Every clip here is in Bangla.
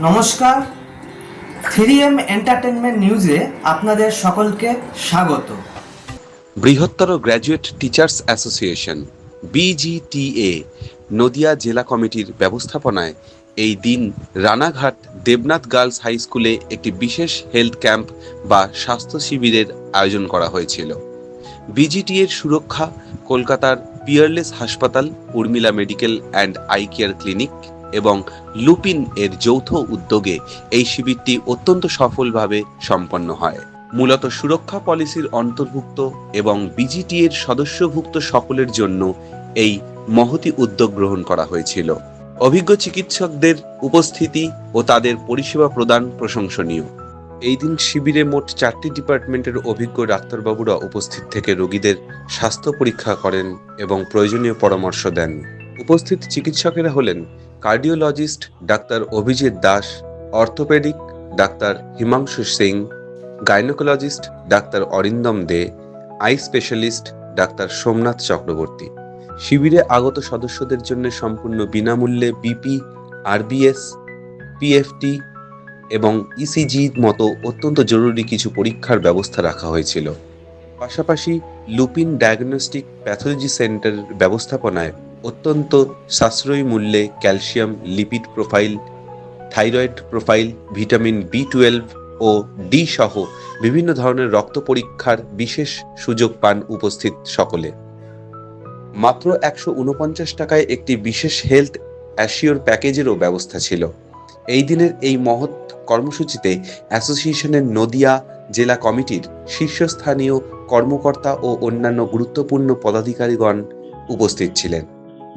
নমস্কার, 3M এন্টারটেনমেন্ট নিউজে আপনাদের সকলকে স্বাগত। বৃহত্তর গ্র্যাজুয়েট টিচার্স অ্যাসোসিয়েশন বিজিটিএ নদিয়া জেলা কমিটির ব্যবস্থাপনায় এই দিন রানাঘাট দেবনাথ গার্লস হাই স্কুলে একটি বিশেষ হেলথ ক্যাম্প বা স্বাস্থ্য শিবিরের আয়োজন করা হয়েছিল। বিজিটিএর সুরক্ষা, কলকাতার পিয়ারলেস হাসপাতাল, Urmila medical and eye care clinic এবং লুপিন এর যৌথ উদ্যোগে এই শিবিরটি অত্যন্ত সফলভাবে সম্পন্ন হয়। মূলত সুরক্ষা পলিসির অন্তর্ভুক্ত এবং বিজিটি এর সদস্যভুক্ত সকলের জন্য এই মহতি উদ্যোগ গ্রহণ করা হয়েছিল। অভিজ্ঞ চিকিৎসকদের উপস্থিতি ও তাদের পরিষেবা প্রদান প্রশংসনীয়। এই দিন শিবিরে মোট 4টি ডিপার্টমেন্টের অভিজ্ঞ ডাক্তারবাবুরা উপস্থিত থেকে রোগীদের স্বাস্থ্য পরীক্ষা করেন এবং প্রয়োজনীয় পরামর্শ দেন। উপস্থিত চিকিৎসকেরা হলেন cardiologist doctor Abhijit Das, orthopaedic doctor Himanshu Singh, gynaecologist doctor Arindam De, eye specialist doctor Somnath Chakraborty. শিবিরে আগত সদস্যদের জন্য সম্পূর্ণ বিনামূল্যে বিপি, আরবিএস, পিএফটি এবং ইসিজির মতো অত্যন্ত জরুরি কিছু পরীক্ষার ব্যবস্থা রাখা হয়েছিল। পাশাপাশি লুপিন ডায়াগনস্টিক প্যাথোলজি সেন্টার ব্যবস্থাপনায় অত্যন্ত সাশ্রয়ী মূল্যে calcium, lipid profile, thyroid profile, vitamin বি12 ও ডি সহ বিভিন্ন ধরনের রক্ত পরীক্ষার বিশেষ সুযোগ পান উপস্থিত সকলে। মাত্র 149 টাকায় একটি বিশেষ হেলথ অ্যাসিওর প্যাকেজেরও ব্যবস্থা ছিল। এই দিনের এই মহৎ কর্মসূচিতে অ্যাসোসিয়েশনের নদিয়া জেলা কমিটির শীর্ষস্থানীয় কর্মকর্তা ও অন্যান্য গুরুত্বপূর্ণ পদাধিকারীগণ উপস্থিত ছিলেন।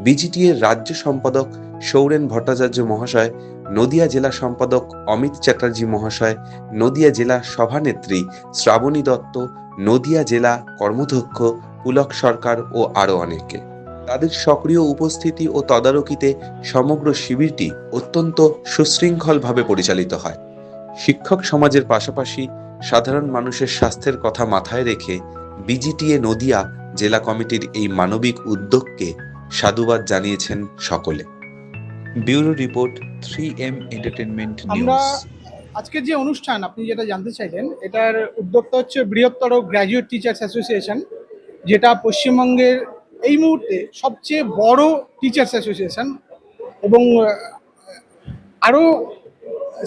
বিজিটিএর রাজ্য সম্পাদক সৌরেন ভট্টাচার্য মহাশয়, নদিয়া জেলা সম্পাদক অমিত চ্যাটার্জি মহাশয়, নদিয়া জেলা সভানেত্রী শ্রাবণী দত্ত, নদিয়া জেলা কর্মধ্যক্ষ পুলক সরকার ও আরও অনেকে। তাদের সক্রিয় উপস্থিতি ও তদারকিতে সমগ্র শিবিরটি অত্যন্ত সুশৃঙ্খলভাবে পরিচালিত হয়। শিক্ষক সমাজের পাশাপাশি সাধারণ মানুষের স্বাস্থ্যের কথা মাথায় রেখে বিজিটিএ নদিয়া জেলা কমিটির এই মানবিক উদ্যোগকে সাধুবাদ জানিয়েছেন সকলে। ব্যুরো রিপোর্ট, 3M এন্টারটেনমেন্ট আমরা নিউজ। আজকের যে অনুষ্ঠান আপনি যেটা জানতে চাইলেন, এটার উদ্যোক্তা হচ্ছে বৃহত্তর গ্র্যাজুয়েট টিচার্স অ্যাসোসিয়েশন, যেটা পশ্চিমবঙ্গের এই মুহূর্তে সবচেয়ে বড় টিচার্স অ্যাসোসিয়েশন। এবং আরও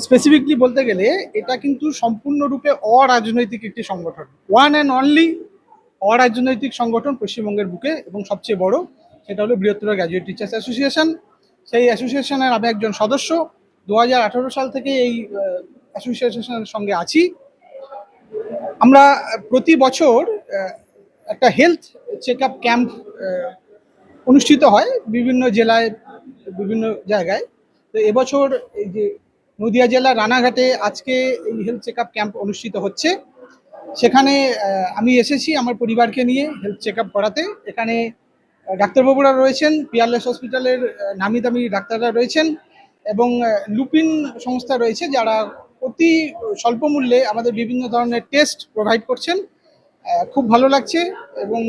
স্পেসিফিকলি বলতে গেলে এটা কিন্তু সম্পূর্ণরূপে অরাজনৈতিক একটি সংগঠন, ওয়ান অ্যান্ড অনলি অরাজনৈতিক সংগঠন পশ্চিমবঙ্গের বুকে, এবং সবচেয়ে বড় সেটা হলো বৃহত্তর গ্র্যাজুয়েট টিচার্স অ্যাসোসিয়েশন। সেই অ্যাসোসিয়েশনের আমি একজন সদস্য। 2018 সাল থেকে এই অ্যাসোসিয়েশনের সঙ্গে আছি। আমরা প্রতি বছর একটা হেলথ চেক আপ ক্যাম্প অনুষ্ঠিত হয় বিভিন্ন জেলায়, বিভিন্ন জায়গায়। তো এবছর এই যে নদিয়া জেলার রানাঘাটে আজকে এই হেলথ চেক আপ ক্যাম্প অনুষ্ঠিত হচ্ছে, সেখানে আমি এসেছি আমার পরিবারকে নিয়ে হেলথ চেক আপ করাতে। এখানে ডাক্তারবাবুরা রয়েছেন, পিয়ারলেস হসপিটালের নামি দামি ডাক্তাররা রয়েছেন, এবং লুপিন সংস্থা রয়েছে যারা অতি স্বল্প মূল্যে আমাদের বিভিন্ন ধরনের টেস্ট প্রোভাইড করছেন। খুব ভালো লাগছে। এবং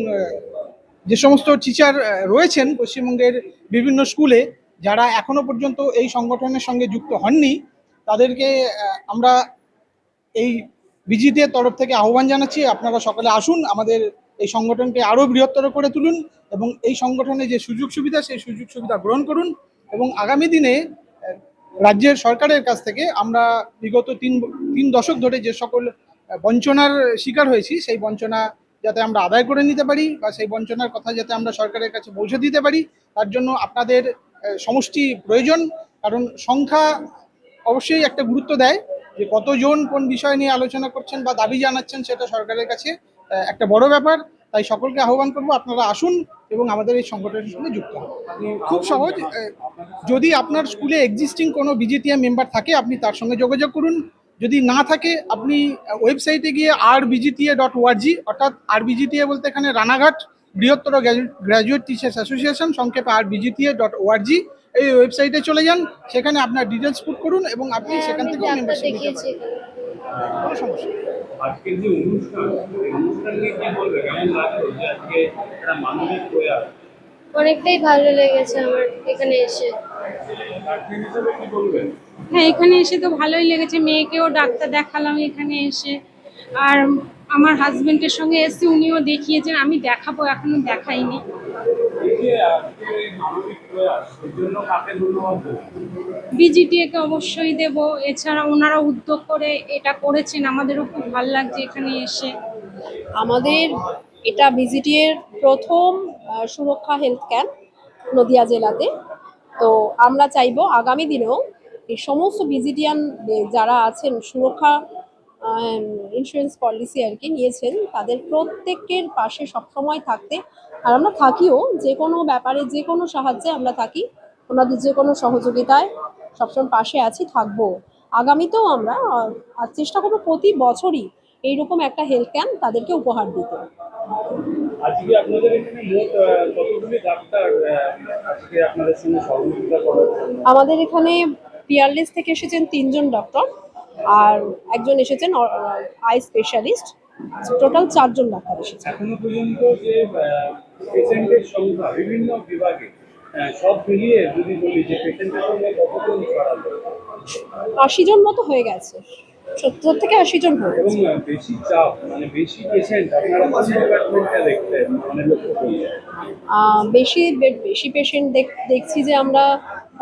যে সমস্ত টিচার রয়েছেন পশ্চিমবঙ্গের বিভিন্ন স্কুলে, যারা এখনো পর্যন্ত এই সংগঠনের সঙ্গে যুক্ত হননি, তাদেরকে আমরা এই বিজিটিএর তরফ থেকে আহ্বান জানাচ্ছি, আপনারা সকলে আসুন, আমাদের এই সংগঠনকে আরও বৃহত্তর করে তুলুন এবং এই সংগঠনে যে সুযোগ সুবিধা সেই সুযোগ সুবিধা গ্রহণ করুন। এবং আগামী দিনে রাজ্যের সরকারের কাছ থেকে আমরা বিগত তিন দশক ধরে যে সকল বঞ্চনার শিকার হয়েছি, সেই বঞ্চনা যাতে আমরা আদায় করে নিতে পারি বা সেই বঞ্চনার কথা যাতে আমরা সরকারের কাছে পৌঁছে দিতে পারি, তার জন্য আপনাদের সমষ্টি প্রয়োজন। কারণ সংখ্যা অবশ্যই একটা গুরুত্ব দেয়, যে কতজন কোন বিষয় নিয়ে আলোচনা করছেন বা দাবি জানাচ্ছেন সেটা সরকারের কাছে একটা বড় ব্যাপার। তাই সকলকে আহ্বান করবো, আপনারা আসুন এবং আমাদের এই সংগঠনের সঙ্গে যুক্ত হন। খুব সহজ, যদি আপনার স্কুলে এক্সিস্টিং কোনো বিজিটিএ মেম্বার থাকে আপনি তার সঙ্গে যোগাযোগ করুন। যদি না থাকে আপনি ওয়েবসাইটে গিয়ে rbgta.org, অর্থাৎ rbgta বলতে এখানে রানাঘাট বৃহত্তর গ্র্যাজুয়েট টিচার্স অ্যাসোসিয়েশন, সংক্ষেপে rbgta.org, এই ওয়েবসাইটে চলে যান, সেখানে আপনার ডিটেলস পুট করুন এবং আপনি সেখান থেকে মেম্বারশিপ নিতে পারেন। কোনো সমস্যা নেই। আজকের যে অনুষ্ঠান নিয়ে কি বলবে, কেমন লাগলো যে আজকে একটা মানবিক প্রয়াস? অনেকটাই ভালো লেগেছে আমার এখানে এসে। গার্জেন হিসেবে কি বলবেন? হ্যাঁ, এখানে এসে তো ভালোই লেগেছে, মেয়েকেও ডাক্তার দেখালাম এখানে এসে। আর আমার হাজবেন্ডের সঙ্গে এসে উনিও দেখিয়েছেন, আমি দেখাবো, এখনো দেখাইনি। এই যে আজকে এই মানবিক প্রয়াস এর জন্য কাকে ধন্যবাদ দেবেন? বিজিটিএ কে অবশ্যই দেব। এছাড়া ওনারা উদ্যোগ করে এটা করেছেন, আমাদেরও খুব ভালো লাগছে এখানে এসে। আমাদের এটা বিজিটিএর প্রথম সুরক্ষা হেলথ ক্যাম্প নদিয়া জেলাতে। তো আমরা চাইবো আগামী দিনেও এই সমস্ত বিজিটিয়ান যারা আছেন সুরক্ষা ইন্স্যুরেন্স পলিসি আর কি নিয়েছেন, তাদের প্রত্যেকের পাশে সবসময় থাকতে। আর আমরা থাকিও, যে কোনো ব্যাপারে যে কোনো সাহায্যে আমরা থাকি, ওনাদের যে কোনো সহযোগিতায় সবসময় পাশে আছি, থাকবো। আগামীতেও আমরা চেষ্টা করবো প্রতি বছরই এইরকম একটা হেলথ ক্যাম্প তাদেরকে উপহার দিতে। আজকে আপনাদের এখানে মোট কতগুলি ডাক্তার আজকে আপনাদের সঙ্গে সহযোগিতা করার জন্য? আমাদের এখানে পিয়ারলেস থেকে এসেছেন 3 জন ডক্টর, আর একজন এসেছেন আই স্পেশালিস্ট। টোটাল 4 জন ডাক্তার এসেছেন। এখনো পর্যন্ত যে পেশেন্টের সংখ্যা বিভিন্ন বিভাগে সব মিলিয়ে যদি বলি যে পেশেন্টের সঙ্গে কতজন ছড়ালো? 80 জন মতো হয়ে গেছে, 70 থেকে 80 জন হয়ে এবং গেছে। বেশি চাপ মানে বেশি পেশেন্ট আপনারা কোন ডিপার্টমেন্টে দেখতে মানে লক্ষ্য করলেন? বেশি বেশি পেশেন্ট দেখছি যে আমরা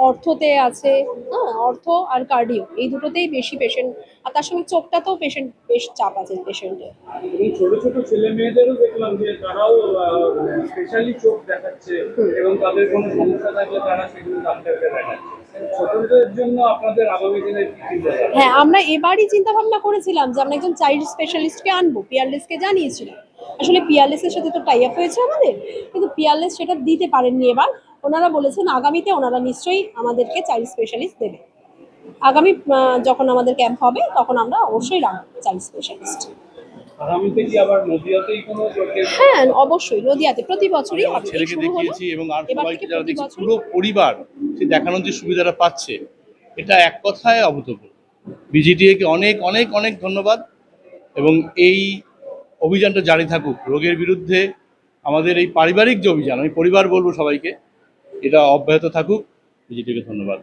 অর্থতে আছে, হ্যাঁ, অর্থ আর কার্ডিও, এই দুটোতেই বেশি পেশেন্ট। আর তার সঙ্গে চোখটাতেও পেশেন্ট বেশ চাপ আছে পেশেন্টের। এবং ছোট ছোট ছেলে মেয়েদেরও দেখলাম যে তারাও স্পেশালি চোখ দেখাচ্ছে এবং তাদের কোনো সমস্যা থাকলে তারা সেগুলো ডাক্তারকে দেখাচ্ছে। ছোটদের জন্য আপনাদের আগামী দিনে কি চিন্তা ভাবনা? হ্যাঁ, আমরা এবারই চিন্তা ভাবনা করেছিলাম যে আমরা একজন চাইল্ড স্পেশালিস্টকে আনবো, পিয়ারলেসকে জানিয়েছিলাম। আসলে পিয়ারলেসের সাথে তো টাই আপ হয়েছে আমাদের, কিন্তু পিয়ারলেস সেটা দিতে পারেননি এবার। ওনারা বলেছেন আগামীতে ওনারা নিশ্চয়ই আমাদেরকে চাইল্ড স্পেশালিস্ট দেবে। আগামী যখন আমাদের ক্যাম্প হবে তখন আমরা অবশ্যই রাখবো চাইল্ড স্পেশালিস্ট। আগামীতে কি আবার নদিয়াতেই কোনো চোখের? হ্যাঁ, অবশ্যই নদিয়াতে প্রতি বছরই আমার হবে। ছেলেকে শুরু হলো, দেখিয়েছি এবং আর এবার সবাইকে থেকে যারা প্রতি দেখছি বছরই। পুরো পরিবার সে দেখানোর যে সুবিধাটা পাচ্ছে, এটা এক কথায় অভূতপূর্ব। বিজিটিএ কে অনেক অনেক অনেক ধন্যবাদ এবং এই অভিযানটা জারি থাকুক রোগের বিরুদ্ধে। আমাদের এই পারিবারিক যে অভিযান, আমি পরিবার বলবো সবাইকে, এটা অব্যাহত থাকুক। বিজিটিকে ধন্যবাদ।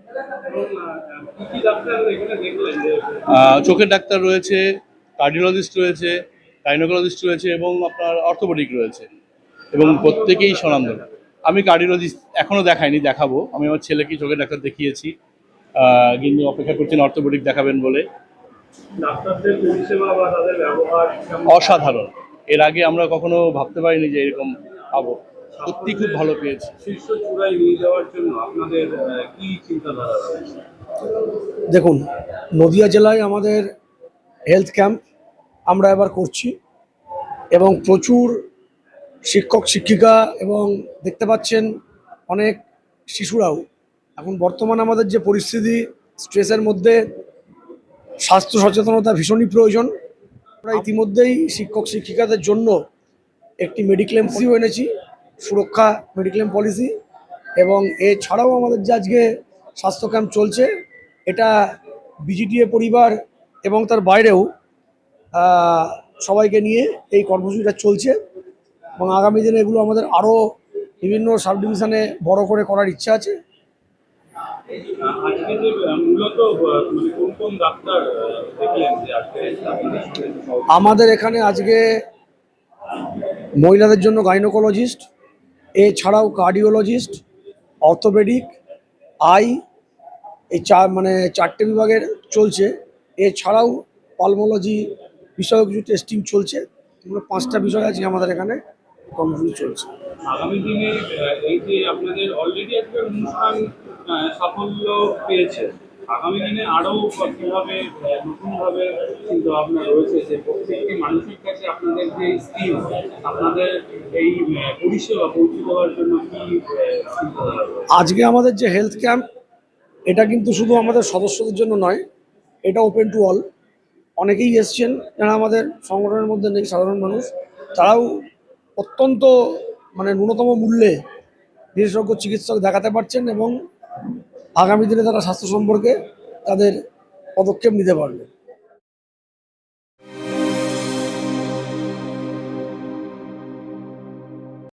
কি কি ডাক্তার এখানে দেখলেন যে? চোখের ডাক্তার রয়েছে, কার্ডিওলজিস্ট রয়েছে, গাইনোকোলজিস্ট রয়েছে এবং আপনার অর্থোপেডিক রয়েছে এবং প্রত্যেকেই স্বনামধন্য। আমি কার্ডিওলজিস্ট এখনো দেখাইনি, দেখাবো। আমি আমার ছেলেকে চোখের ডাক্তার দেখিয়েছি, কিন্তু অপেক্ষা করছেন অর্থোপেডিক দেখাবেন বলে। ডাক্তারদের পরিষেবা বা তাদের ব্যবহার কেমন? অসাধারণ। এর আগে আমরা কখনো ভাবতে পারিনি যে এরকম পাবো। সত্যি খুব ভালো পেয়েছি। শীর্ষ চূড়ায় নিয়ে যাওয়ার জন্য আপনাদের কি চিন্তাধারা রয়েছে? দেখুন, নদিয়া জেলায় আমাদের হেলথ ক্যাম্প আমরা এবার করছি এবং প্রচুর শিক্ষক শিক্ষিকা এবং দেখতে পাচ্ছেন অনেক শিশুরাও। এখন বর্তমান আমাদের যে পরিস্থিতি, স্ট্রেসের মধ্যে স্বাস্থ্য সচেতনতা ভীষণই প্রয়োজন। আমরা ইতিমধ্যেই শিক্ষক শিক্ষিকাদের জন্য একটি মেডিক্লেম পলিসিও এনেছি, সুরক্ষা মেডিক্লেম পলিসি। এবং এছাড়াও আমাদের যে আজকে স্বাস্থ্য ক্যাম্প চলছে, এটা বিজিটিএ পরিবার এবং তার বাইরেও সবাইকে নিয়ে এই কর্মসূচিটা চলছে এবং আগামী দিনে এগুলো আমাদের আরও বিভিন্ন সাব ডিভিশনে বড় করে করার ইচ্ছা আছে। আজকে যে মূলত মানে কোন কোন ডাক্তার দেখলেন যে আজকে আপনাদের সঙ্গে সহযোগিতা? আমাদের এখানে আজকে মহিলাদের জন্য গাইনোকোলজিস্ট, এছাড়াও কার্ডিওলজিস্ট, অর্থোপেডিক, আই, এই চারটে বিভাগের চলছে। এছাড়াও পালমোলজি বিষয়ক কিছু টেস্টিং চলছে। এগুলো 5টা বিষয় আজকে আমাদের এখানে কর্মসূচি চলছে। আগামী দিনে এই যে আপনাদের অলরেডি একটা অনুষ্ঠান সাফল্য পেয়েছে, আগামী দিনে আরো কিভাবে নতুনভাবে চিন্তা ভাবনা রয়েছে যে প্রত্যেকটি মানুষের কাছে আপনাদের যে স্কিম, আপনাদের এই পরিষেবা পৌঁছে দেওয়ার জন্য কি চিন্তাধারা রয়েছে? আজকে আমাদের যে হেলথ ক্যাম্প, এটা কিন্তু শুধু আমাদের সদস্যদের জন্য নয়, এটা ওপেন টু অল। অনেকেই এসছেন যারা আমাদের সংগঠনের মধ্যে নেই, সাধারণ মানুষ, তারাও অত্যন্ত ন্যূনতম মূল্যে বিশেষজ্ঞ চিকিৎসক দেখাতে পারছেন এবং আগামী দিনে তারা স্বাস্থ্য সম্পর্কে তাদের পদক্ষেপ নিতে পারবে।